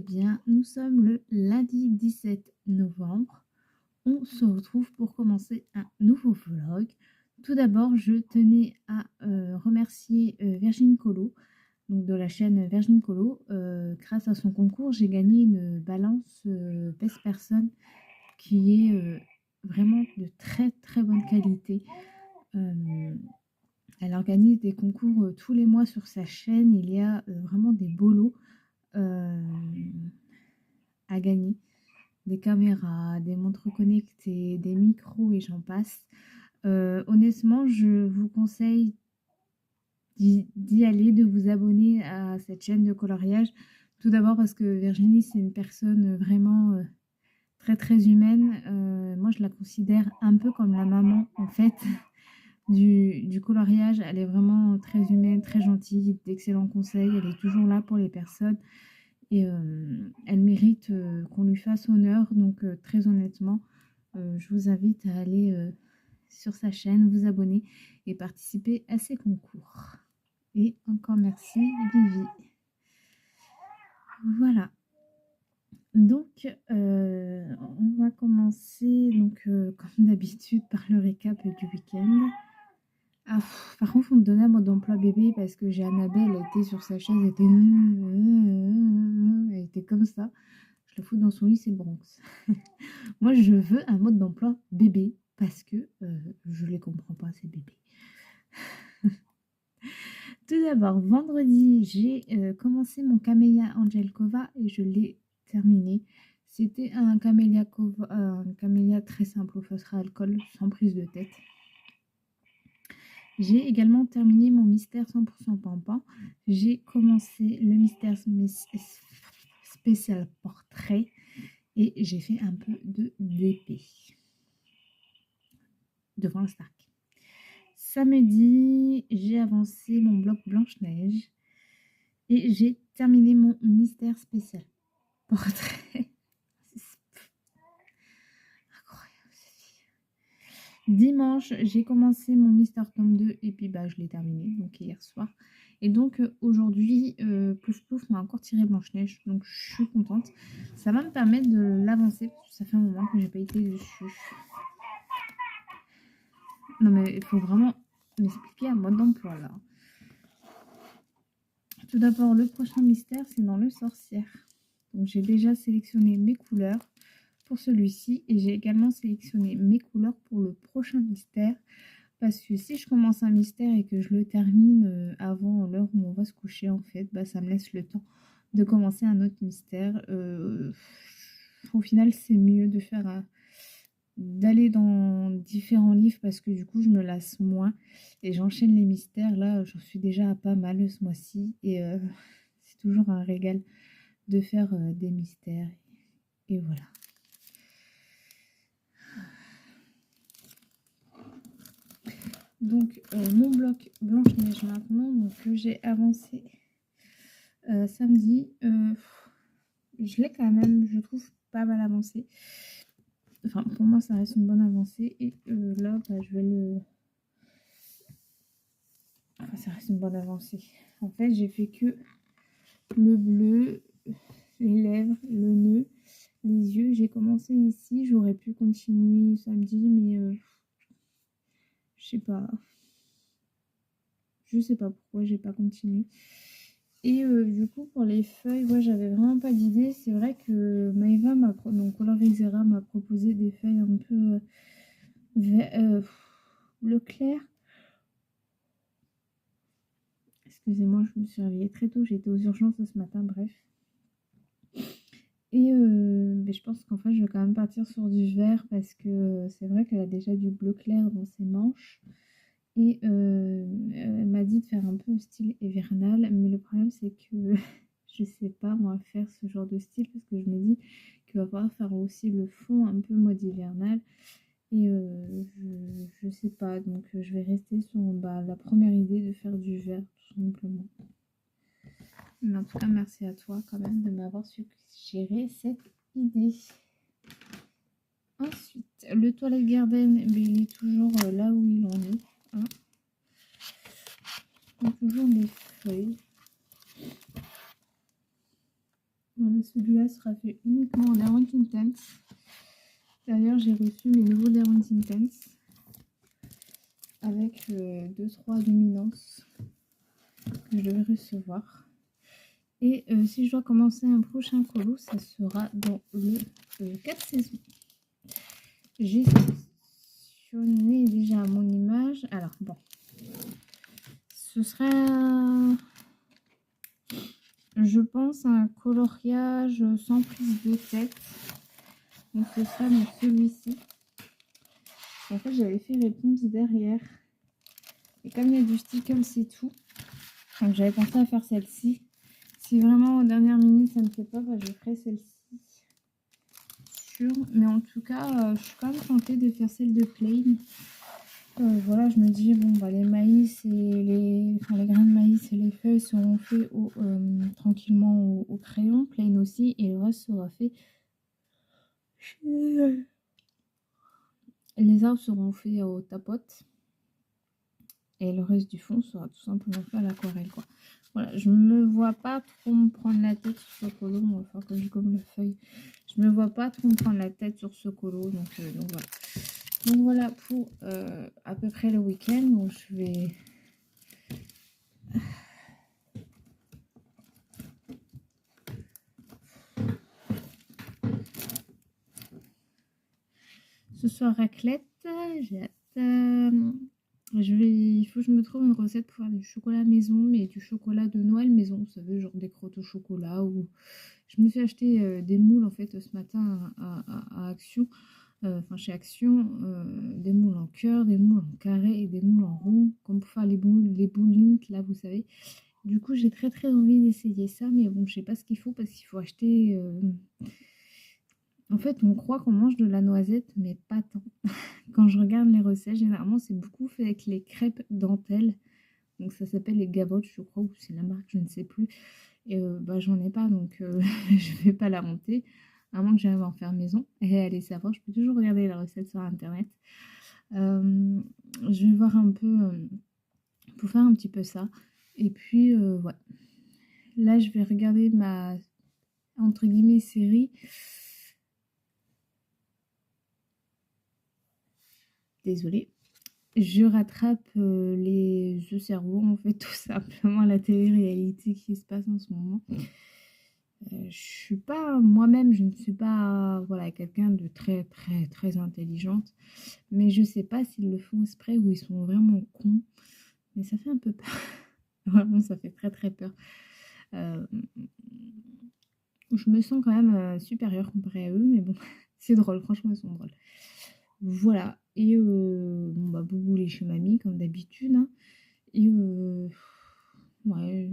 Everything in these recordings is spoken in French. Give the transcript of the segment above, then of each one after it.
bien, nous sommes le lundi 17 novembre. On se retrouve pour commencer un nouveau vlog. Tout d'abord, je tenais à remercier Virginie Colo, donc de la chaîne Virginie Colo. Grâce à son concours, j'ai gagné une balance Best Person qui est vraiment de très très bonne qualité. Elle organise des concours tous les mois sur sa chaîne. Il y a vraiment des beaux lots à gagner. Des caméras, des montres connectées, des micros et j'en passe. Honnêtement, je vous conseille d'y aller, de vous abonner à cette chaîne de coloriage. Tout d'abord parce que Virginie, c'est une personne vraiment très très humaine. Moi, je la considère un peu comme la maman en fait du coloriage. Elle est vraiment très humaine, très gentille, d'excellents conseils. Elle est toujours là pour les personnes. Et elle mérite qu'on lui fasse honneur. Donc très honnêtement, je vous invite à aller sur sa chaîne, vous abonner et participer à ses concours. Et encore merci Vivi. Voilà. Donc on va commencer donc comme d'habitude par le récap du week-end. Ah, par contre, faut me donner un mode d'emploi bébé parce que j'ai Annabelle, elle était sur sa chaise, elle était comme ça. Je la fous dans son lit, c'est Bronx. Moi, je veux un mode d'emploi bébé parce que je les comprends pas, ces bébés. Tout d'abord, vendredi, j'ai commencé mon Camellia Angelkova et je l'ai terminé. C'était un Camellia très simple au feutre à alcool, sans prise de tête. J'ai également terminé mon mystère 100% Pampan. J'ai commencé le mystère spécial portrait et j'ai fait un peu de DP devant le Stark. Samedi, j'ai avancé mon bloc Blanche-Neige et j'ai terminé mon mystère spécial portrait. Incroyable cette fille. Dimanche, j'ai commencé mon Mister Tome 2 et puis je l'ai terminé donc hier soir. Et donc aujourd'hui, Plouf Plouf m'a encore tiré Blanche-Neige, donc je suis contente. Ça va me permettre de l'avancer parce que ça fait un moment que j'ai pas été dessus. Non mais il faut vraiment m'expliquer un mode d'emploi là. Tout d'abord, le prochain mystère, c'est dans le sorcière. Donc j'ai déjà sélectionné mes couleurs pour celui-ci et j'ai également sélectionné mes couleurs pour le prochain mystère. Parce que si je commence un mystère et que je le termine avant l'heure où on va se coucher, en fait, ça me laisse le temps de commencer un autre mystère. Au final, c'est mieux de faire d'aller dans différents livres parce que du coup, je me lasse moins et j'enchaîne les mystères. Là, j'en suis déjà à pas mal ce mois-ci et c'est toujours un régal de faire des mystères. Et voilà. Donc mon bloc Blanche-Neige maintenant, donc que j'ai avancé samedi, je l'ai quand même, je trouve, pas mal avancé. Enfin, pour moi, ça reste une bonne avancée. Et là, je vais le... Enfin, ça reste une bonne avancée. En fait, j'ai fait que le bleu, les lèvres, le nœud, les yeux. J'ai commencé ici. J'aurais pu continuer samedi, mais je sais pas. Je sais pas pourquoi j'ai pas continué. Et du coup, pour les feuilles, ouais, j'avais vraiment pas d'idée. C'est vrai que Maëva, donc Colorisera, m'a proposé des feuilles un peu bleu clair. Excusez-moi, je me suis réveillée très tôt. J'étais aux urgences ce matin, bref. Et je pense qu'en fait, je vais quand même partir sur du vert parce que c'est vrai qu'elle a déjà du bleu clair dans ses manches. Et elle m'a dit de faire un peu style hivernal, mais le problème c'est que je sais pas moi faire ce genre de style parce que je me dis qu'il va falloir faire aussi le fond un peu mode hivernal et je sais pas, donc je vais rester sur la première idée de faire du vert tout simplement. Mais en tout cas merci à toi quand même de m'avoir suggéré cette idée. Ensuite le Twilight Garden, il est toujours là où il en est. Hein. Toujours les feuilles. Voilà, celui-là fait uniquement Derwent Intense. D'ailleurs, j'ai reçu mes nouveaux Derwent Intense avec 2-3 luminances que je devais recevoir. Et si je dois commencer un prochain colo, ça sera dans le 4 saisons. J'ai sélectionné déjà mon image. Alors bon, ce sera, je pense, un coloriage sans prise de tête. Donc ce sera celui-ci. En fait, j'avais fait réponse derrière. Et comme il y a du stickles et tout, donc j'avais pensé à faire celle-ci. Si vraiment aux dernières minutes ça ne fait pas, bah, je ferai celle-ci. Mais en tout cas, je suis quand même tentée de faire celle de Plain. Voilà, je me dis, bon, bah, les maïs et les grains de maïs et les feuilles seront faits tranquillement au crayon, Plain aussi, et le reste sera fait. Les arbres seront faits au tapote. Et le reste du fond sera tout simplement fait à l'aquarelle, quoi. Voilà, je me vois pas trop me prendre la tête sur ce colo. Il va falloir que je gomme la feuille. Je me vois pas trop me prendre la tête sur ce colo. Donc voilà. Donc voilà pour à peu près le week-end. Donc je vais... Ce soir raclette. J'ai hâte. Il faut que je me trouve une recette pour faire du chocolat maison, mais du chocolat de Noël maison, vous savez, genre des crottes au chocolat. Ou je me suis acheté des moules en fait ce matin à Action, enfin chez Action, des moules en cœur, des moules en carré et des moules en rond, comme pour faire les boules Lindt, là, vous savez. Du coup, j'ai très envie d'essayer ça, mais bon, je sais pas ce qu'il faut parce qu'il faut acheter. En fait, on croit qu'on mange de la noisette, mais pas tant. Quand je regarde les recettes, généralement, c'est beaucoup fait avec les crêpes dentelles. Donc, ça s'appelle les gavottes, je crois, ou c'est la marque, je ne sais plus. Et bah, j'en ai pas, donc je vais pas la monter. À moins que j'aille en faire maison. Et allez savoir, je peux toujours regarder les recettes sur Internet. Je vais voir un peu pour faire un petit peu ça. Et puis, ouais. Là, je vais regarder ma, entre guillemets, série. Désolée. Je rattrape les jeux cerveau, en fait, tout simplement la télé-réalité qui se passe en ce moment. Je suis pas, moi-même, je ne suis pas, voilà, quelqu'un de très intelligente. Mais je sais pas s'ils le font exprès ou ils sont vraiment cons. Mais ça fait un peu peur. Vraiment, ça fait très peur. Je me sens quand même supérieure comparée à eux, mais bon, c'est drôle, franchement, ils sont drôles. Voilà, et bon, bah, Boubou est chez mamie, comme d'habitude, hein. Et ouais,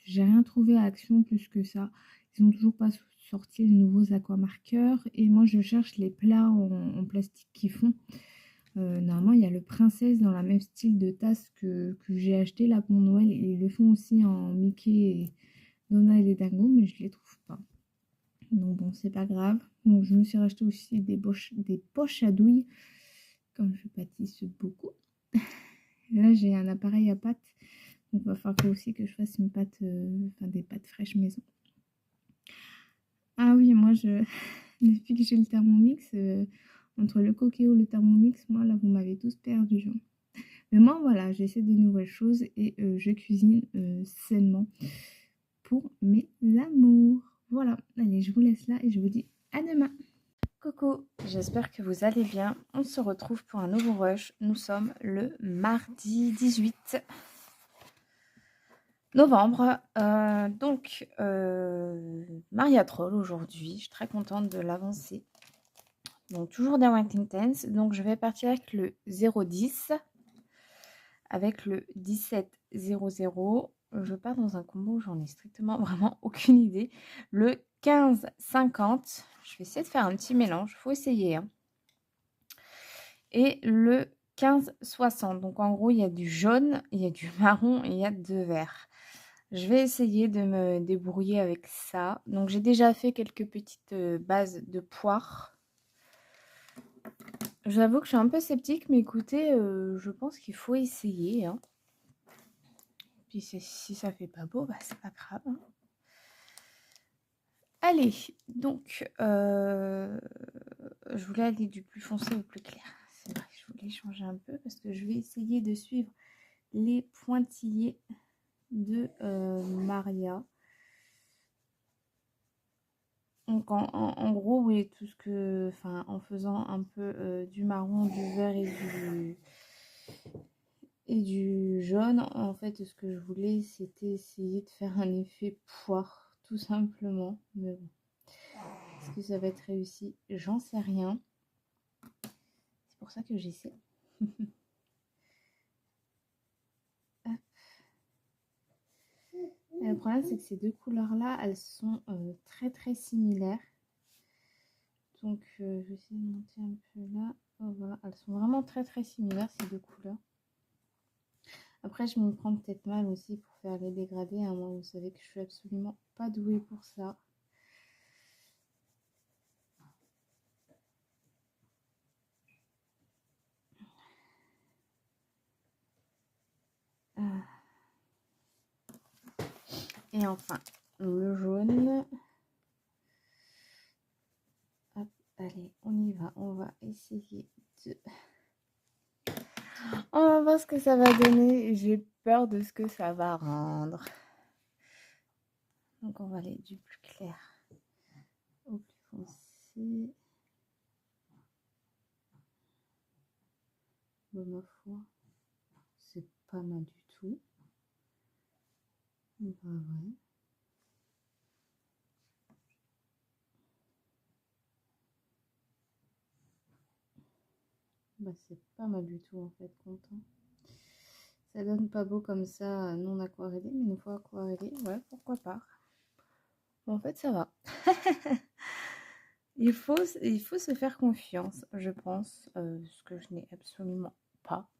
j'ai rien trouvé à Action plus que ça. Ils ont toujours pas sorti les nouveaux aquamarqueurs, et moi, je cherche les plats en plastique qu'ils font. Normalement, il y a le Princesse dans la même style de tasse que j'ai acheté là pour Noël, et ils le font aussi en Mickey et Donald et Dingo, mais je les trouve pas. Donc bon, c'est pas grave. Donc je me suis racheté aussi des poches à douille, comme je pâtisse beaucoup. Là, j'ai un appareil à pâte, donc il va falloir aussi que je fasse une pâte, enfin des pâtes fraîches maison. Ah oui, moi, depuis que j'ai le Thermomix, entre le Cookéo et le Thermomix, moi, là, vous m'avez tous perdu, hein. Mais moi, voilà, j'essaie des nouvelles choses et je cuisine sainement pour mes amours. Voilà, allez, je vous laisse là et je vous dis à demain. Coucou, j'espère que vous allez bien. On se retrouve pour un nouveau rush. Nous sommes le mardi 18 novembre. Donc, Maria Troll aujourd'hui. Je suis très contente de l'avancer. Donc, toujours Derwent Intense. Donc, je vais partir avec le 010. Avec le 1700. Je pars dans un combo, j'en ai strictement vraiment aucune idée. Le 1550. Je vais essayer de faire un petit mélange. Il faut essayer, hein. Et le 1560. Donc en gros, il y a du jaune, il y a du marron et il y a de vert. Je vais essayer de me débrouiller avec ça. Donc j'ai déjà fait quelques petites bases de poire. J'avoue que je suis un peu sceptique, mais écoutez, je pense qu'il faut essayer, hein. Puis si ça fait pas beau, bah c'est pas grave, hein. Allez, donc, je voulais aller du plus foncé au plus clair. C'est vrai que je voulais changer un peu parce que je vais essayer de suivre les pointillés de Maria. Donc en gros, oui, tout ce que, enfin, en faisant un peu du marron, du vert et du jaune, en fait, ce que je voulais, c'était essayer de faire un effet poire, tout simplement. Mais bon, est-ce que ça va être réussi? J'en sais rien. C'est pour ça que j'essaie. Et le problème, c'est que ces deux couleurs-là, elles sont très très similaires. Donc, je vais essayer de monter un peu là. Oh, voilà, elles sont vraiment très très similaires, ces deux couleurs. Après, je me prends peut-être mal aussi pour faire les dégradés. Hein. Moi, vous savez que je suis absolument pas douée pour ça. Et enfin, le jaune. Hop, allez, on y va. On va essayer de... On va voir ce que ça va donner. J'ai peur de ce que ça va rendre. Donc, on va aller du plus clair au plus foncé. Bon, ma foi, c'est pas mal du tout. Bah ouais. Bah c'est pas mal du tout en fait, content. Ça donne pas beau comme ça, non aquarellé, mais une fois aquarellé, ouais, pourquoi pas. En fait, ça va. il faut se faire confiance, je pense, ce que je n'ai absolument pas.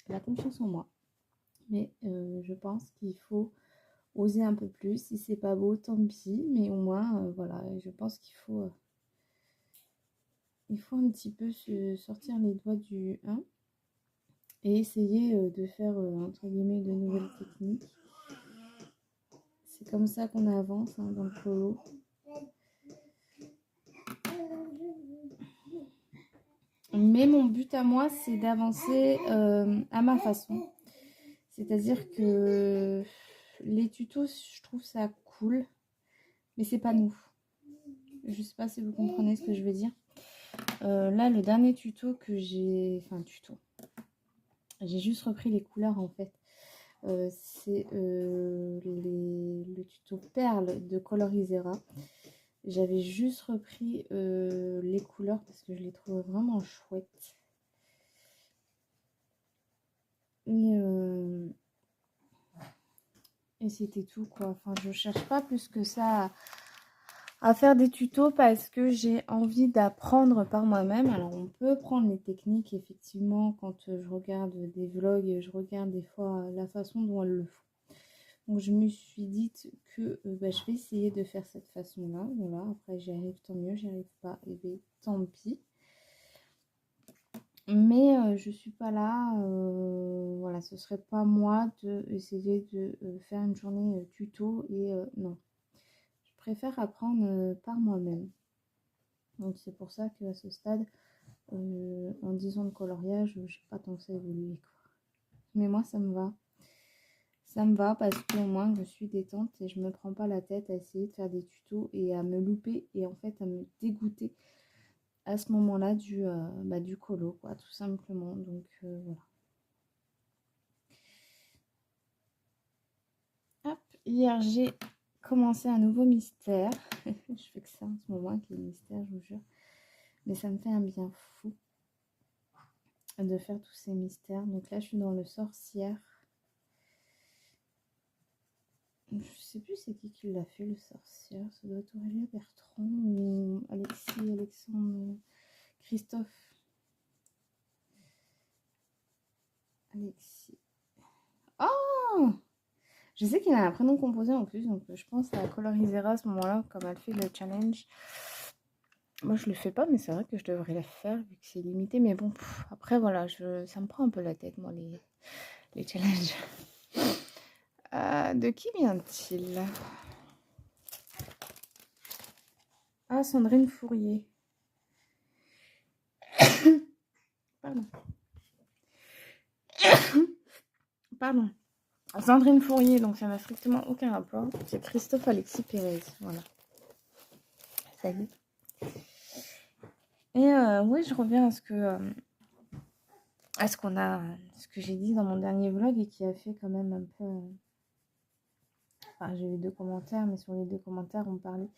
La confiance en moi. Mais je pense qu'il faut oser un peu plus. Si c'est pas beau, tant pis. Mais au moins, voilà, je pense qu'il faut un petit peu se sortir les doigts du 1 et essayer de faire, entre guillemets, de nouvelles techniques. C'est comme ça qu'on avance hein, dans le polo. Mais mon but à moi, c'est d'avancer à ma façon. C'est-à-dire que les tutos, je trouve ça cool, mais c'est pas nous. Je sais pas si vous comprenez ce que je veux dire. Là, le dernier tuto que j'ai... Enfin, tuto. J'ai juste repris les couleurs, en fait. C'est le tuto Perle de Colorisera. J'avais juste repris les couleurs parce que je les trouvais vraiment chouettes. Et c'était tout quoi. Enfin, je cherche pas plus que ça à faire des tutos parce que j'ai envie d'apprendre par moi-même. Alors, on peut prendre les techniques effectivement quand je regarde des vlogs, je regarde des fois la façon dont elles le font. Donc, je me suis dit que je vais essayer de faire cette façon-là. Voilà, après j'y arrive, tant mieux, j'y arrive pas, et bien tant pis. Mais je suis pas là, voilà, ce serait pas moi de essayer de faire une journée tuto et non. Je préfère apprendre par moi-même. Donc c'est pour ça qu'à ce stade, en 10 ans de coloriage, j'ai pas tant que ça évolué quoi. Mais moi ça me va. Ça me va parce qu'au moins je suis détente et je me prends pas la tête à essayer de faire des tutos et à me louper et en fait à me dégoûter à ce moment-là du colo, quoi, tout simplement. Donc voilà. Hop, hier j'ai commencé un nouveau mystère. Je fais que ça en ce moment avec les mystères, je vous jure. Mais ça me fait un bien fou de faire tous ces mystères. Donc là, je suis dans le sorcière. Je sais plus c'est qui l'a fait, le sorcière. Ça doit être Aurélia Bertrand ou Alexis, Alexandre, Christophe. Alexis. Oh! Je sais qu'il a un prénom composé en plus, donc je pense à Colorisera à ce moment-là, comme elle fait le challenge. Moi, je le fais pas, mais c'est vrai que je devrais le faire vu que c'est limité. Mais bon, après, voilà, ça me prend un peu la tête, moi, les challenges. De qui vient-il? Ah, Sandrine Fourier. Pardon. Pardon. Sandrine Fourier, donc ça n'a strictement aucun rapport. C'est Christophe Alexis Pérez. Voilà. Salut. Et oui, je reviens à ce que j'ai dit dans mon dernier vlog et qui a fait quand même un peu. Enfin, j'ai eu 2 commentaires, mais sur les 2 commentaires, on parlait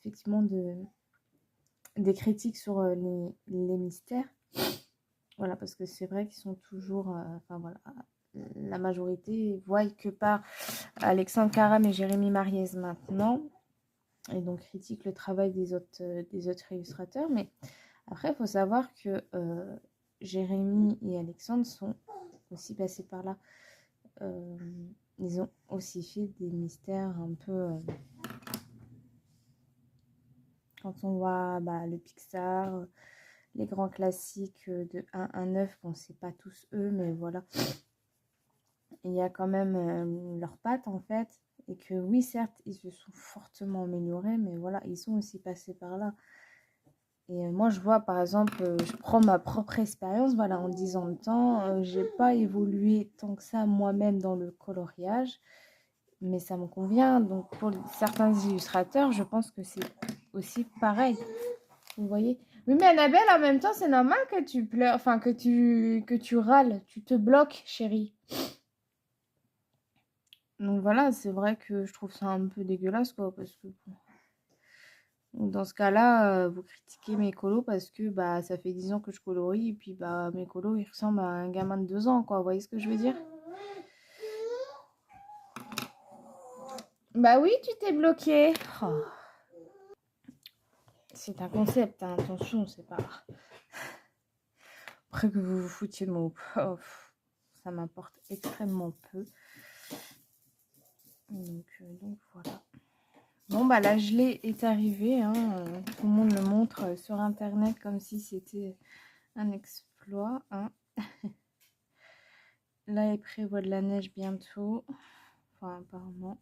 effectivement des critiques sur les mystères. Voilà, parce que c'est vrai qu'ils sont toujours. Enfin voilà, la majorité voient que par Alexandre Caram et Jérémy Mariez maintenant, et donc critiquent le travail des autres illustrateurs. Mais après, il faut savoir que Jérémy et Alexandre sont aussi passés par là. Ils ont aussi fait des mystères un peu. Quand on voit le Pixar, les grands classiques de 1 à 9, bon, c'est pas tous eux, mais voilà. Il y a quand même leurs pattes en fait. Et que oui, certes, ils se sont fortement améliorés, mais voilà, ils sont aussi passés par là. Et moi, je vois, par exemple, je prends ma propre expérience, voilà, en 10 ans de temps, j'ai pas évolué tant que ça moi-même dans le coloriage, mais ça me convient. Donc, pour certains illustrateurs, je pense que c'est aussi pareil. Vous voyez? Oui, mais Annabelle, en même temps, c'est normal que tu pleures, enfin, que tu râles, tu te bloques, chérie. Donc voilà, c'est vrai que je trouve ça un peu dégueulasse, quoi, parce que dans ce cas-là, vous critiquez mes colos parce que ça fait 10 ans que je colorie et puis mes colos ils ressemblent à un gamin de 2 ans, quoi. Vous voyez ce que je veux dire? Bah oui, tu t'es bloqué. Oh. C'est un concept, hein, attention, c'est pas. Après que vous vous foutiez de mon prof, ça m'importe extrêmement peu. Donc voilà. Bon, la gelée est arrivée. Hein. Tout le monde le montre sur internet comme si c'était un exploit. Hein. Là, il prévoit de la neige bientôt. Enfin, apparemment.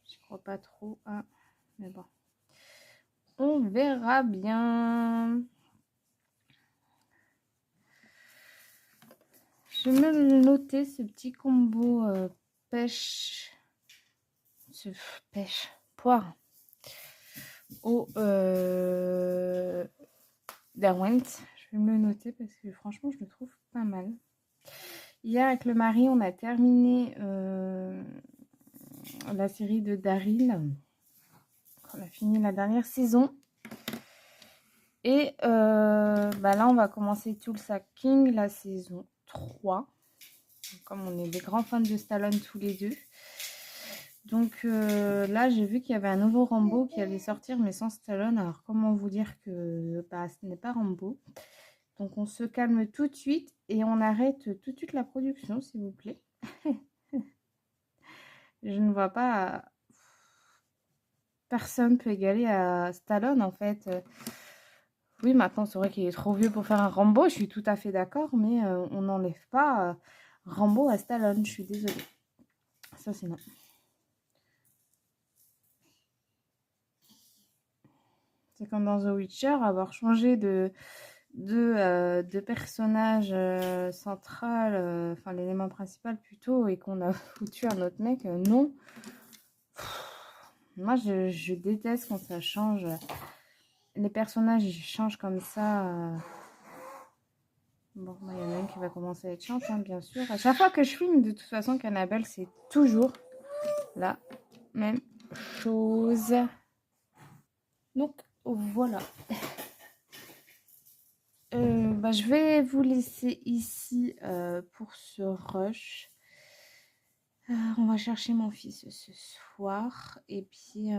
Je crois pas trop. Hein. Mais bon. On verra bien. Je vais me noter ce petit combo pêche. Pêche. Poire. Au Derwent. Je vais me le noter parce que franchement, je le trouve pas mal. Hier, avec le mari, on a terminé la série de Daryl. On a fini la dernière saison. Et là, on va commencer Tulsa King, la saison 3. Comme on est des grands fans de Stallone tous les deux. Donc là, j'ai vu qu'il y avait un nouveau Rambo qui allait sortir, mais sans Stallone. Alors, comment vous dire que ce n'est pas Rambo. Donc, on se calme tout de suite et on arrête tout de suite la production, s'il vous plaît. Je ne vois pas... Personne peut égaler à Stallone, en fait. Oui, maintenant, c'est vrai qu'il est trop vieux pour faire un Rambo. Je suis tout à fait d'accord, mais on n'enlève pas Rambo à Stallone. Je suis désolée. Ça, c'est non. C'est comme dans The Witcher, avoir changé de personnage central, enfin l'élément principal plutôt, et qu'on a foutu un autre mec, non. Moi, je déteste quand ça change. Les personnages, ils changent comme ça. Bon, il y en a une qui va commencer à être chiante, hein, bien sûr. À chaque fois que je filme, de toute façon, Cannabelle, c'est toujours la même chose. Donc, voilà. Je vais vous laisser ici pour ce rush. On va chercher mon fils ce soir. Et puis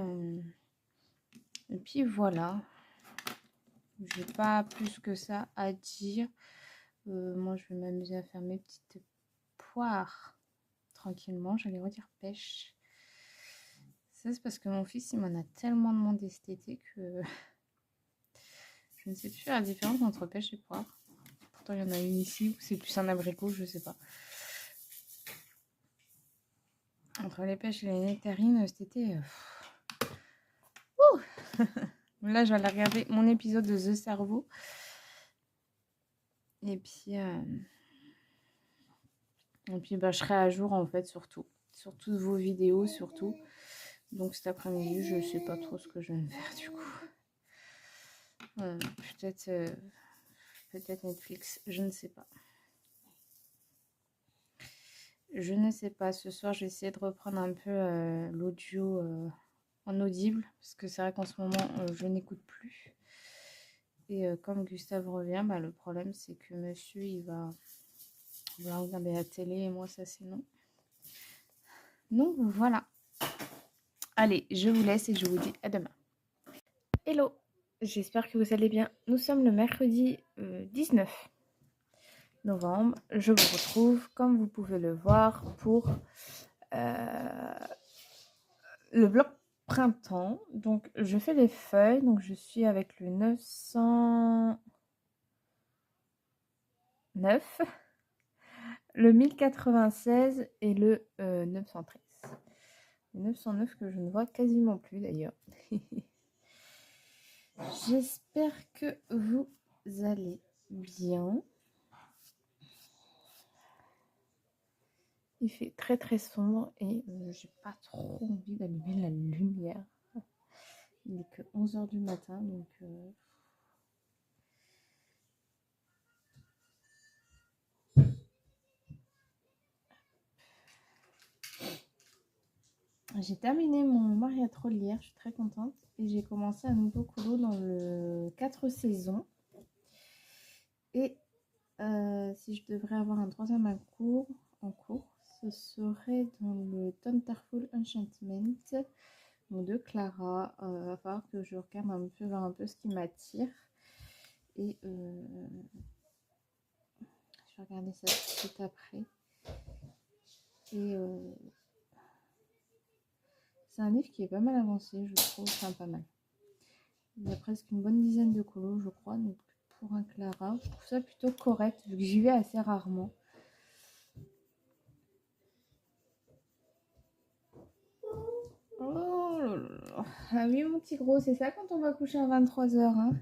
voilà. J'ai pas plus que ça à dire. Moi, je vais m'amuser à faire mes petites poires tranquillement. J'allais redire pêche. Ça, c'est parce que mon fils, il m'en a tellement demandé cet été que je ne sais plus faire la différence entre pêche et poire. Pourtant, il y en a une ici où c'est plus un abricot, je sais pas. Entre les pêches et les nectarines, cet été... Là, je vais aller regarder mon épisode de The Cerveau. Et puis, bah, je serai à jour en fait sur tout. Sur toutes vos vidéos, surtout. Donc cet après-midi, je sais pas trop ce que je vais me faire du coup. Peut-être Netflix, je ne sais pas. Je ne sais pas. Ce soir, je vais essayer de reprendre un peu l'audio en audible. Parce que c'est vrai qu'en ce moment, je n'écoute plus. Et comme Gustave revient, bah, le problème, c'est que monsieur, il va regarder la télé. Et moi, ça, c'est non. Donc, voilà. Allez, je vous laisse et je vous dis à demain. Hello, j'espère que vous allez bien. Nous sommes le mercredi 19 novembre. Je vous retrouve, comme vous pouvez le voir, pour le bloc printemps. Donc, je fais les feuilles. Donc, je suis avec le 909, le 1096 et le 913. Le 909 que je ne vois quasiment plus d'ailleurs. J'espère que vous allez bien. Il fait très très sombre et j'ai pas trop envie d'allumer la lumière. Il n'est que 11h du matin donc j'ai terminé mon mariatron hier, je suis très contente. Et j'ai commencé un nouveau colo dans le 4 saisons. Et si je devrais avoir un troisième en cours, ce serait dans le Thunderful Enchantment donc de Clara. Il va falloir que je regarde voir un peu ce qui m'attire. Et je vais regarder ça tout de suite après. Et c'est un livre qui est pas mal avancé, je trouve. Enfin, pas mal. Il y a presque une bonne dizaine de colos, je crois. Donc, pour un Clara, je trouve ça plutôt correct, vu que j'y vais assez rarement. Oh là là. Ah oui, mon petit gros, c'est ça quand on va coucher à 23h. Hein,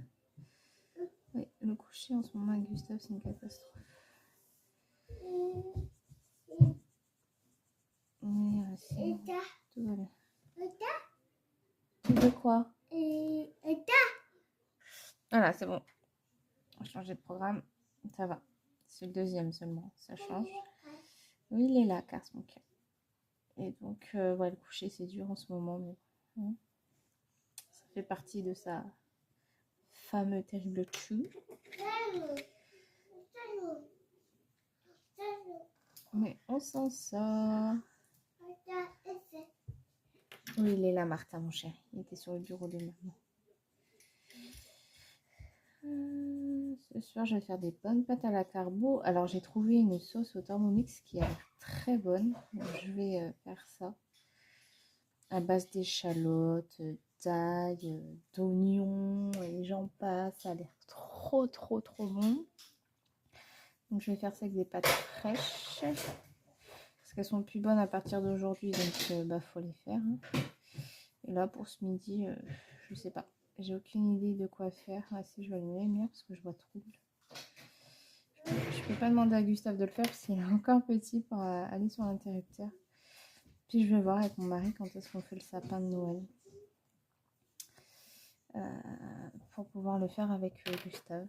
oui, le coucher en ce moment avec Gustave, c'est une catastrophe. Oui, c'est tout va bien. Tu veux quoi? Voilà, c'est bon. On va changer de programme. Ça va. C'est le deuxième seulement. Ça change. Oui, il est là, Carsmonk. Et donc, ouais, le coucher, c'est dur en ce moment. Mais hein, ça fait partie de sa fameux terrible chou. Mais on s'en sort. Oui, il est là, Martin, mon chéri. Il était sur le bureau de maman. Ce soir, je vais faire des bonnes pâtes à la carbo. Alors, j'ai trouvé une sauce au Thermomix qui a l'air très bonne. Donc, je vais faire ça à base d'échalotes, d'ail, d'oignons et j'en passe. Ça a l'air trop bon. Donc, je vais faire ça avec des pâtes fraîches parce qu'elles sont plus bonnes à partir d'aujourd'hui. Donc, bah, faut les faire. Hein. Et là, pour ce midi, je sais pas. J'ai aucune idée de quoi faire. Ah, si, je vais allumer la lumière parce que je vois trouble. Je peux pas demander à Gustave de le faire parce qu'il est encore petit pour aller sur l'interrupteur. Puis je vais voir avec mon mari quand est-ce qu'on fait le sapin de Noël. Pour pouvoir le faire avec Gustave.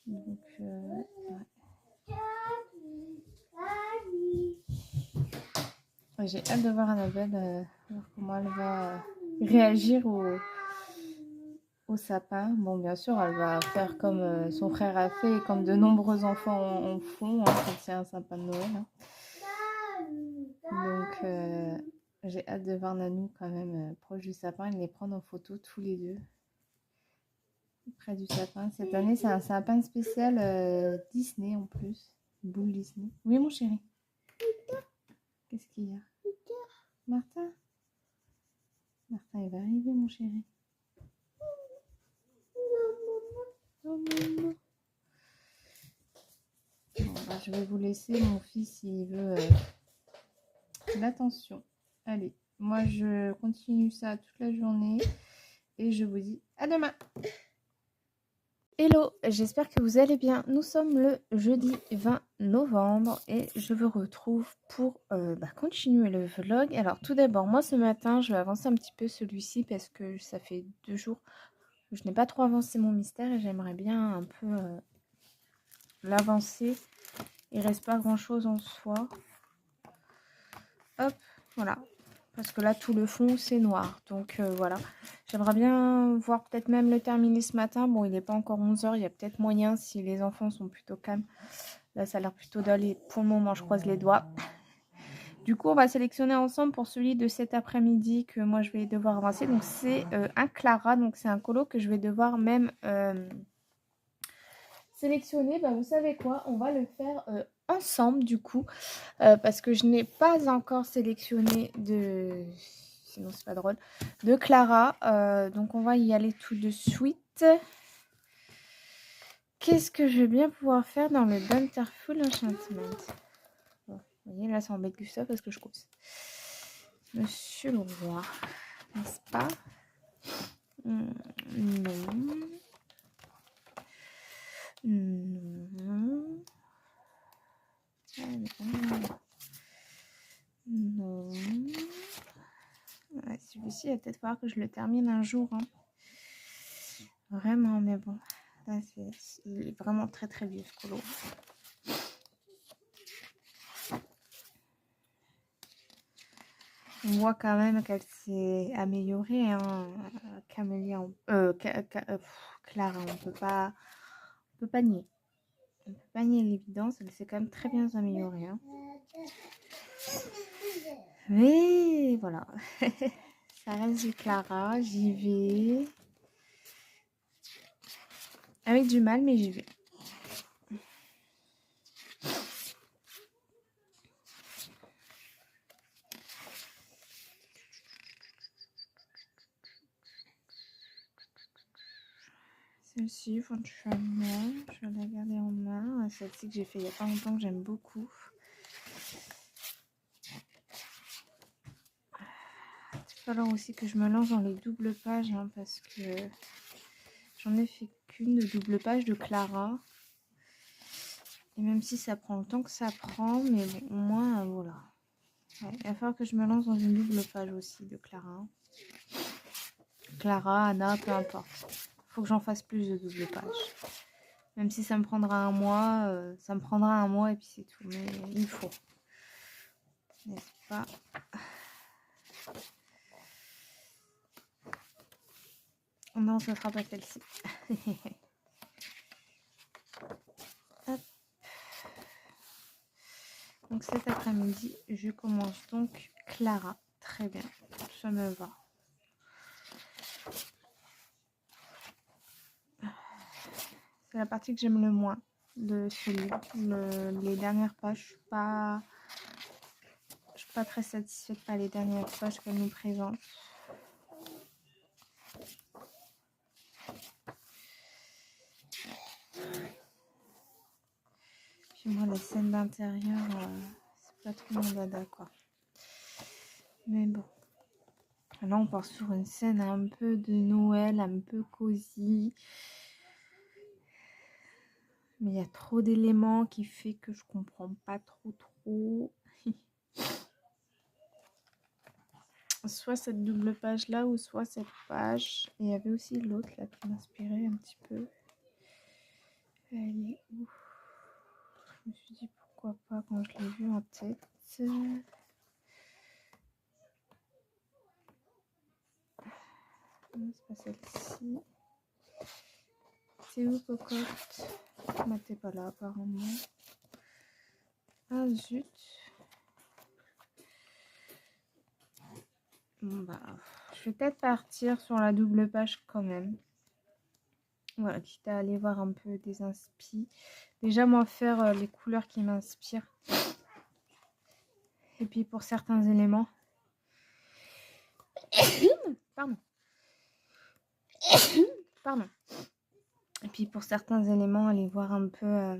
Donc, ouais. J'ai hâte de voir Annabelle, voir comment elle va réagir au sapin. Bon, bien sûr, elle va faire comme son frère a fait et comme de nombreux enfants en font hein, quand c'est un sapin de Noël. Hein. Donc, j'ai hâte de voir Nanou quand même proche du sapin et de les prendre en photo tous les deux. Près du sapin. Cette année, c'est un sapin spécial Disney en plus. Boule Disney. Oui, mon chéri. Qu'est-ce qu'il y a? Martin? Martin, il va arriver, mon chéri. Oh, maman. Bon, bah, je vais vous laisser. Mon fils, il veut l'attention. Allez, moi, je continue ça toute la journée. et je vous dis à demain. Hello, j'espère que vous allez bien. Nous sommes le jeudi 20 novembre et je vous retrouve pour continuer le vlog. Alors tout d'abord, moi ce matin, je vais avancer un petit peu celui-ci parce que ça fait 2 jours que je n'ai pas trop avancé mon mystère et j'aimerais bien un peu l'avancer. Il reste pas grand chose en soi. Hop, voilà. Parce que là, tout le fond, c'est noir. Donc, voilà. J'aimerais bien voir peut-être même le terminer ce matin. Bon, il n'est pas encore 11 h. Il y a peut-être moyen si les enfants sont plutôt calmes. Là, ça a l'air plutôt d'aller. Pour le moment, je croise les doigts. Du coup, on va sélectionner ensemble pour celui de cet après-midi que moi, je vais devoir avancer. Donc, c'est un Clara. Donc, c'est un colo que je vais devoir même sélectionner. Bah, vous savez quoi? On va le faire ensemble, du coup. Parce que je n'ai pas encore sélectionné de... Sinon, c'est pas drôle. De Clara. Donc, on va y aller tout de suite. Qu'est-ce que je vais bien pouvoir faire dans le Bountiful Enchantment? Bon, vous voyez, là, ça embête Gustave parce que je cause. Monsieur le roi. N'est-ce pas? Non. Non. Non. Ouais, celui-ci, il va peut-être falloir que je le termine un jour. Hein. Vraiment, mais bon. Là, il est vraiment très très vieux ce colo. On voit quand même qu'elle s'est améliorée. Hein. Camélia, Clara, on peut pas nier. On peut pas nier l'évidence. Elle s'est quand même très bien améliorée. Hein. Mais voilà. Ça reste du Clara. J'y vais. Avec du mal, mais j'y vais. Celle-ci, éventuellement, je vais la garder en main. Celle-ci que j'ai fait il n'y a pas longtemps, que j'aime beaucoup. Il va falloir aussi que je me lance dans les doubles pages, hein, parce que j'en ai fait qu'une de double page de Clara. Et même si ça prend le temps que ça prend, mais bon, au moins, voilà. Ouais, il va falloir que je me lance dans une double page aussi de Clara. Clara, Anna, peu importe. Faut que j'en fasse plus de double pages. Même si ça me prendra un mois, ça me prendra un mois et puis c'est tout. Mais il faut. N'est-ce pas? Non, ce ne sera pas celle-ci. Donc cet après-midi, je commence donc Clara. Très bien, ça me va. C'est la partie que j'aime le moins de ce livre. Les dernières pages, je suis pas très satisfaite par les dernières pages qu'elle nous présente. Puis moi, la scène d'intérieur, c'est pas trop mon dada, quoi. Mais bon. Là, on part sur une scène un peu de Noël, un peu cosy. Mais il y a trop d'éléments qui fait que je comprends pas trop. Soit cette double page là ou soit cette page. Et il y avait aussi l'autre là qui m'inspirait un petit peu. Elle est où? Je me suis dit pourquoi pas quand je l'ai vue en tête. C'est pas celle-ci. C'est où Cocotte? Bah, t'es pas là apparemment. Ah zut. Bon bah, je vais peut-être partir sur la double page quand même. Voilà, quitte à aller voir un peu des inspi. Déjà moi faire les couleurs qui m'inspirent. Et puis pour certains éléments. Pardon. Pardon. Et puis pour certains éléments, aller voir un peu.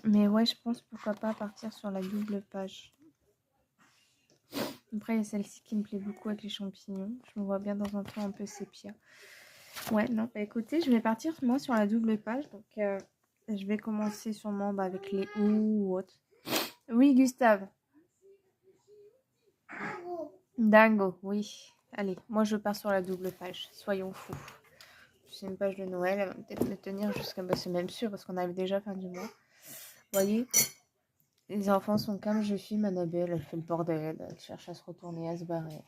Mais ouais, je pense pourquoi pas partir sur la double page. Après, il y a celle-ci qui me plaît beaucoup avec les champignons. Je me vois bien dans un ton un peu sépia. Ouais, non, bah écoutez, je vais partir moi sur la double page. Donc, je vais commencer sûrement avec les ou autres. Oui, Gustave. Dingo, oui. Allez, moi je pars sur la double page. Soyons fous. C'est une page de Noël, elle va peut-être me tenir jusqu'à... Bah, c'est même sûr parce qu'on arrive déjà fin du mois. Vous voyez, les enfants sont calmes, je filme, Annabelle, elle fait le bordel, elle cherche à se retourner, à se barrer.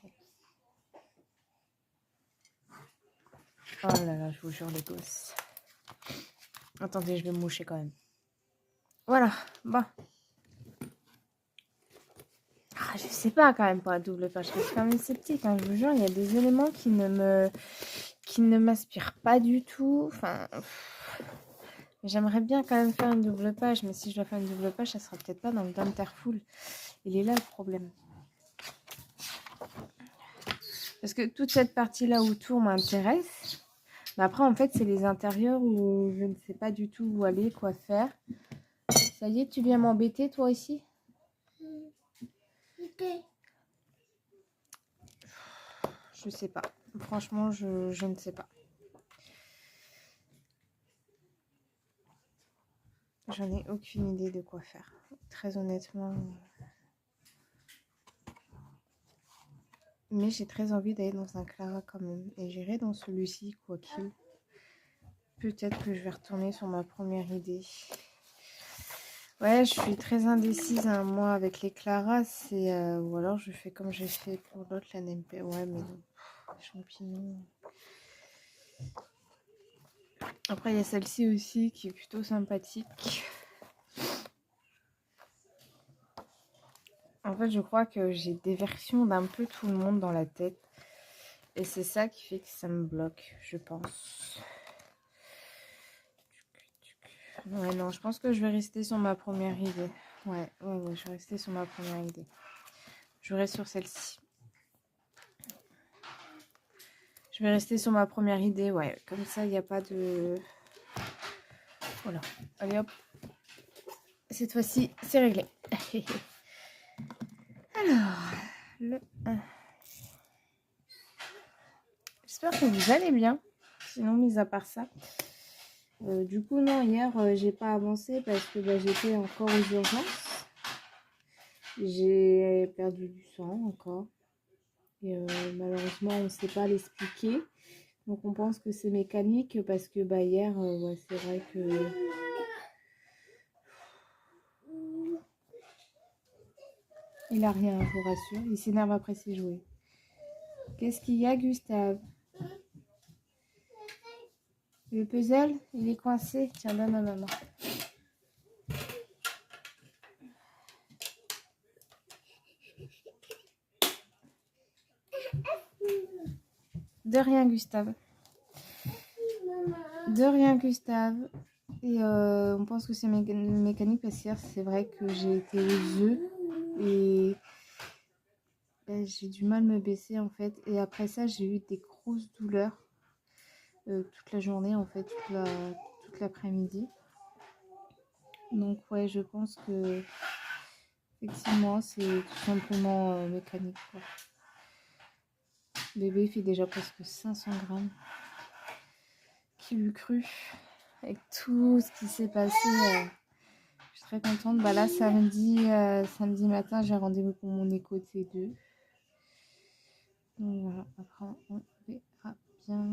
Oh là là, je vous jure, les gosses. Attendez, je vais me moucher quand même. Voilà, bon. Ah, je sais pas quand même pour la double page, je suis quand même sceptique, hein, je vous jure, il y a des éléments qui ne m'inspirent pas du tout. Enfin, j'aimerais bien quand même faire une double page, mais si je dois faire une double page, ça sera peut-être pas dans le Winterful. Il est là le problème. Parce que toute cette partie-là autour m'intéresse. Mais après, en fait, c'est les intérieurs où je ne sais pas du tout où aller, quoi faire. Ça y est, tu viens m'embêter, toi aussi? Je sais pas. Franchement, je ne sais pas. J'en ai aucune idée de quoi faire. Très honnêtement. Mais j'ai très envie d'aller dans un Clara quand même. Et j'irai dans celui-ci, quoi qu'il. Peut-être que je vais retourner sur ma première idée. Ouais, je suis très indécise, hein, moi, avec les Clara. C'est, ou alors je fais comme j'ai fait pour l'autre, la NMP. Ouais, mais non. Les champignons. Après, il y a celle-ci aussi qui est plutôt sympathique. En fait, je crois que j'ai des versions d'un peu tout le monde dans la tête. Et c'est ça qui fait que ça me bloque, je pense. Ouais, non, je pense que je vais rester sur ma première idée. Ouais, je vais rester sur ma première idée. Je vais rester sur celle-ci. Je vais rester sur ma première idée, ouais. Comme ça, il n'y a pas de... Voilà. Allez, hop. Cette fois-ci, c'est réglé. Alors, le 1. J'espère que vous allez bien. Sinon, mis à part ça. Du coup, non, hier, j'ai pas avancé parce que j'étais encore aux urgences. J'ai perdu du sang encore. Et malheureusement, on ne sait pas l'expliquer. Donc, on pense que c'est mécanique parce que hier, ouais, c'est vrai que... Il a rien, je vous rassure. Il s'énerve après ses jouets. Qu'est-ce qu'il y a, Gustave? Le puzzle, il est coincé. Tiens, donne à maman. De rien, Gustave. De rien, Gustave. Et on pense que c'est mécanique parce que c'est vrai que j'ai été aux œufs et j'ai du mal à me baisser en fait. Et après ça, j'ai eu des grosses douleurs toute la journée en fait, toute l'après-midi. Donc ouais, je pense que effectivement, c'est tout simplement mécanique, quoi. Bébé fait déjà presque 500 grammes. Qui l'eût cru avec tout ce qui s'est passé. Je suis très contente. Là, samedi matin, j'ai rendez-vous pour mon écho de C2. Donc voilà, après on verra bien.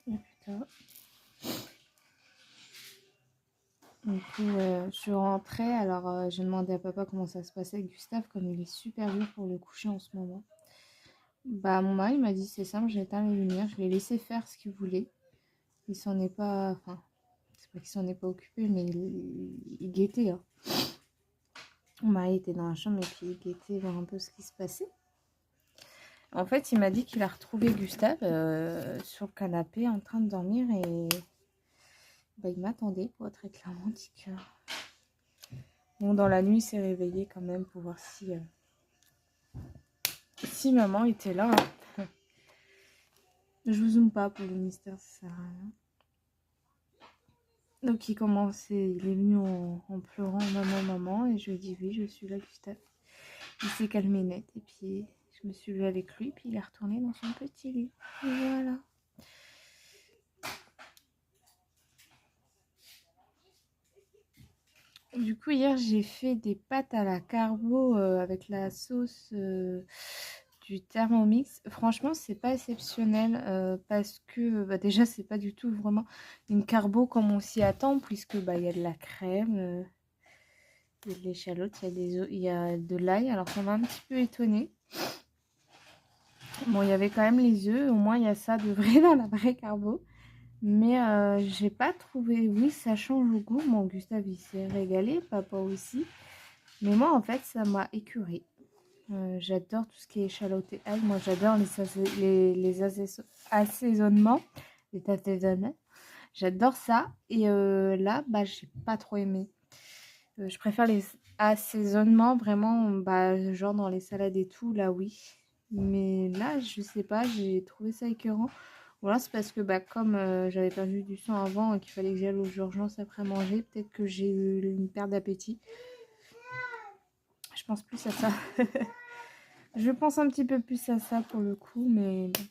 Et putain. Du coup, je suis rentrée. Alors, j'ai demandé à papa comment ça se passait avec Gustave, comme il est super dur pour le coucher en ce moment. Mon mari m'a dit c'est simple, j'ai éteint les lumières, je l'ai laissé faire ce qu'il voulait. Il s'en est pas. Enfin, c'est pas qu'il s'en est pas occupé, mais il guettait. Hein. Mon mari était dans la chambre et puis il guettait voir un peu ce qui se passait. En fait, il m'a dit qu'il a retrouvé Gustave sur le canapé en train de dormir et il m'attendait, quoi, très clairement. Dit que... Bon, dans la nuit, il s'est réveillé quand même pour voir si maman était là. Hein. Je vous zoome pas pour le mystère, ça sert à rien. Donc il est venu en pleurant maman, maman, et je lui ai dit oui, je suis là, Gustave. il s'est calmé net. Et puis, je me suis levée avec lui, puis il est retourné dans son petit lit. Et voilà. Du coup, hier, j'ai fait des pâtes à la carbo avec la sauce du Thermomix. Franchement, c'est pas exceptionnel parce que déjà, c'est pas du tout vraiment une carbo comme on s'y attend, puisque il y a de la crème, il y a de l'échalote, il y a de l'ail. Alors, ça m'a un petit peu étonnée. Bon, il y avait quand même les œufs. Au moins, il y a ça de vrai dans la vraie carbo. Mais j'ai pas trouvé... Oui, ça change le goût. Mon Gustave, il s'est régalé. Papa aussi. Mais moi, en fait, ça m'a écœurée. J'adore tout ce qui est échalote et ail. Moi, j'adore les assaisonnements. Les assaisonnements. J'adore ça. Et là, j'ai pas trop aimé. Je préfère les assaisonnements, vraiment, genre dans les salades et tout, là, oui. Mais là, je sais pas, j'ai trouvé ça écœurant. Voilà, c'est parce que comme j'avais perdu du sang avant et qu'il fallait que j'aille aux urgences après manger, peut-être que j'ai eu une perte d'appétit. Je pense plus à ça. Je pense un petit peu plus à ça pour le coup, mais bon.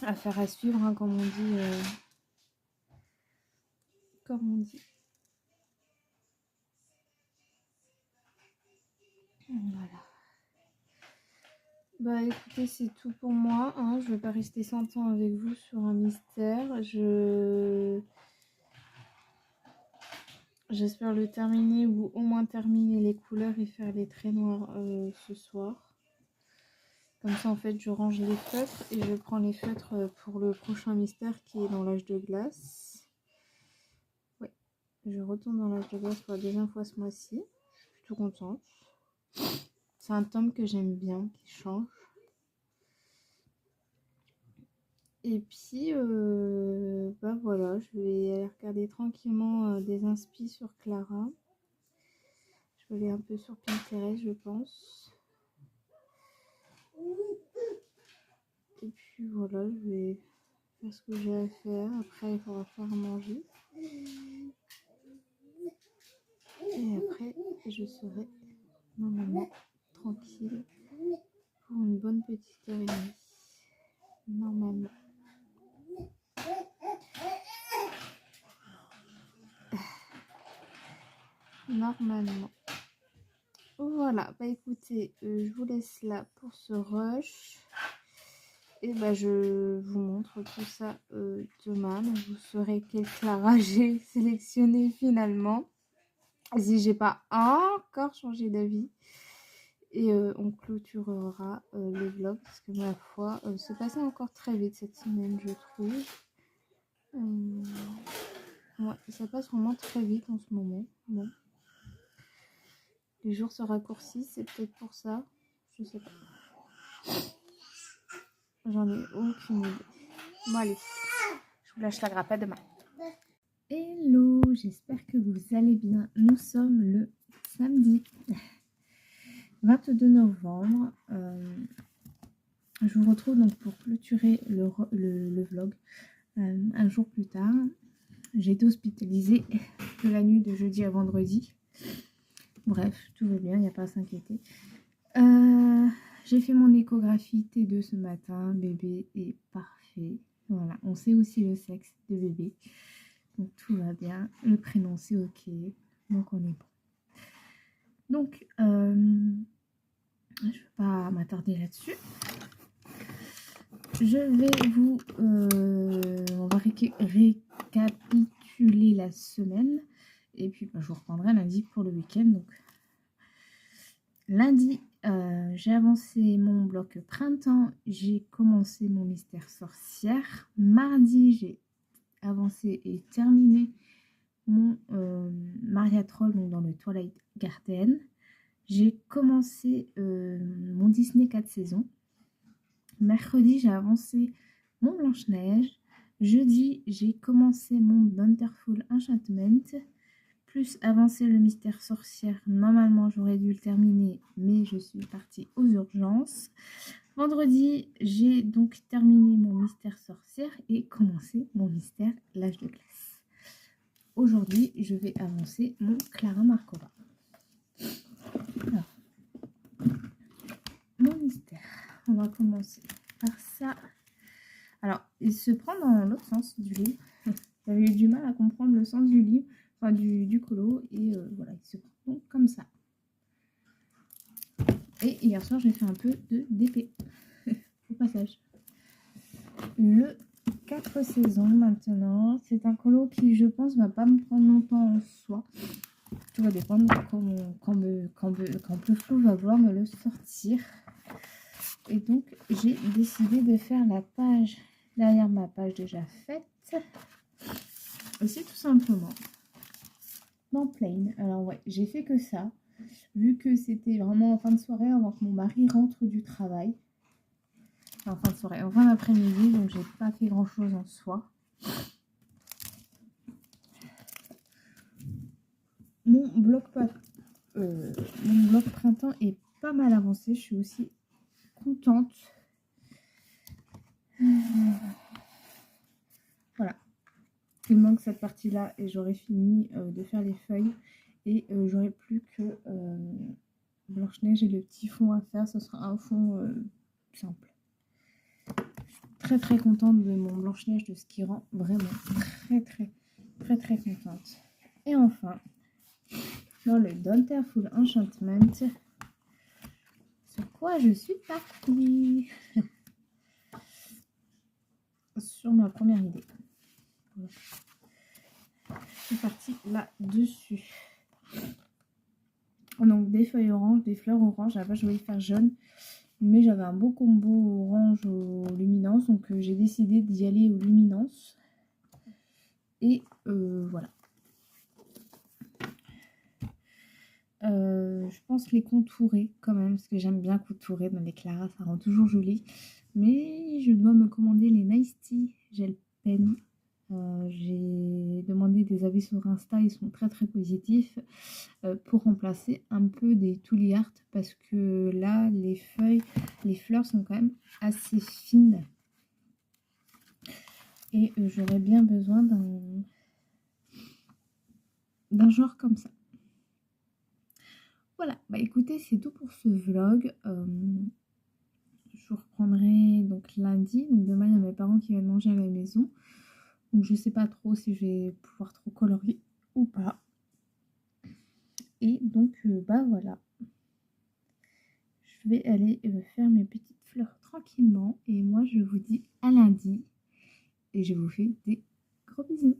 Affaire à suivre, hein, comme on dit. Comme on dit. Voilà. Écoutez, c'est tout pour moi. Hein. Je ne vais pas rester 100 ans avec vous sur un mystère. J'espère le terminer ou au moins terminer les couleurs et faire les traits noirs ce soir. Comme ça, en fait, je range les feutres et je prends les feutres pour le prochain mystère qui est dans l'âge de glace. Ouais, je retourne dans l'âge de glace pour la deuxième fois ce mois-ci. Je suis plutôt contente. C'est un tome que j'aime bien, qui change. Et puis, voilà, je vais aller regarder tranquillement des inspi sur Clara. Je vais aller un peu sur Pinterest, je pense. Et puis voilà, je vais faire ce que j'ai à faire. Après, il faudra faire manger. Et après, je serai normalement tranquille pour une bonne petite heure et demie. Normalement. Normalement. Voilà, écoutez, je vous laisse là pour ce rush. Et je vous montre tout ça demain. Donc vous saurez quel Clara j'ai sélectionné finalement. Si j'ai pas encore changé d'avis. Et on clôturera le vlog parce que ma foi, c'est passé encore très vite cette semaine, je trouve. Ouais, ça passe vraiment très vite en ce moment. Bon. Les jours se raccourcissent, c'est peut-être pour ça. Je sais pas. J'en ai aucune idée. Bon allez, je vous lâche la grappe à demain. Hello, j'espère que vous allez bien. Nous sommes le samedi 22 novembre. Je vous retrouve donc pour clôturer le vlog un jour plus tard. J'ai été hospitalisée de la nuit de jeudi à vendredi. Bref, tout va bien, il n'y a pas à s'inquiéter. J'ai fait mon échographie T2 ce matin. Bébé est parfait. Voilà, on sait aussi le sexe de bébé. Donc tout va bien. Le prénom c'est ok. Donc on est bon. Donc je ne vais pas m'attarder là-dessus. Je vais vous... on va récapituler la semaine. Et puis je vous reprendrai lundi pour le week-end. Donc lundi, j'ai avancé mon bloc printemps. J'ai commencé mon mystère sorcière. Mardi, j'ai avancé et terminé mon Maria Troll donc dans le Twilight Garden. J'ai commencé mon Disney 4 saisons. Mercredi, j'ai avancé mon Blanche-Neige. Jeudi, j'ai commencé mon Wonderful Enchantment. Plus avancé le mystère sorcière. Normalement, j'aurais dû le terminer, mais je suis partie aux urgences. Vendredi, j'ai donc terminé mon mystère sorcière et commencé mon mystère l'âge de glace. aujourd'hui, je vais avancer mon Clara Markova. Alors, mon mystère. On va commencer par ça. Alors, il se prend dans l'autre sens du livre. J'avais eu du mal à comprendre le sens du livre, enfin du colo, et voilà, il se prend donc comme ça. Et hier soir, j'ai fait un peu de DP au passage. Le 4 saisons maintenant. C'est un colo qui, je pense, va pas me prendre longtemps en soi. Tout va dépendre quand peu flou va vouloir me le sortir. Et donc, j'ai décidé de faire la page derrière ma page déjà faite. Aussi, tout simplement, dans Plain. Alors, ouais, j'ai fait que ça. Vu que c'était vraiment en fin de soirée avant que mon mari rentre du travail. En fin de soirée, en fin d'après-midi, donc j'ai pas fait grand chose en soi. Mon bloc printemps est pas mal avancé. Je suis aussi contente. Voilà. Il manque cette partie-là et j'aurai fini de faire les feuilles. Et j'aurai plus que Blanche-Neige et le petit fond à faire. Ce sera un fond simple. Très très contente de mon Blanche-Neige, de ce qui rend vraiment très contente. Et enfin, dans le Donterful Enchantment, sur quoi je suis partie sur ma première idée. Voilà. Je suis partie là-dessus. Donc des feuilles oranges, des fleurs oranges. À la base, je voulais faire jaune, mais j'avais un beau combo orange aux luminances, donc j'ai décidé d'y aller aux luminances. Et voilà. Je pense les contourer quand même, parce que j'aime bien contourer dans les Clara, ça rend toujours joli. Mais je dois me commander les Nice Tea Gel Pen. J'ai demandé des avis sur Insta, ils sont très positifs, pour remplacer un peu des Tooly Art, parce que là les feuilles, les fleurs sont quand même assez fines et j'aurais bien besoin d'un genre comme ça. Voilà, bah écoutez, c'est tout pour ce vlog. Je vous reprendrai donc lundi. Donc demain, il y a mes parents qui viennent manger à la maison. Donc je sais pas trop si je vais pouvoir trop colorier ou pas. Et donc, bah voilà. Je vais aller faire mes petites fleurs tranquillement. Et moi, je vous dis à lundi. Et je vous fais des gros bisous.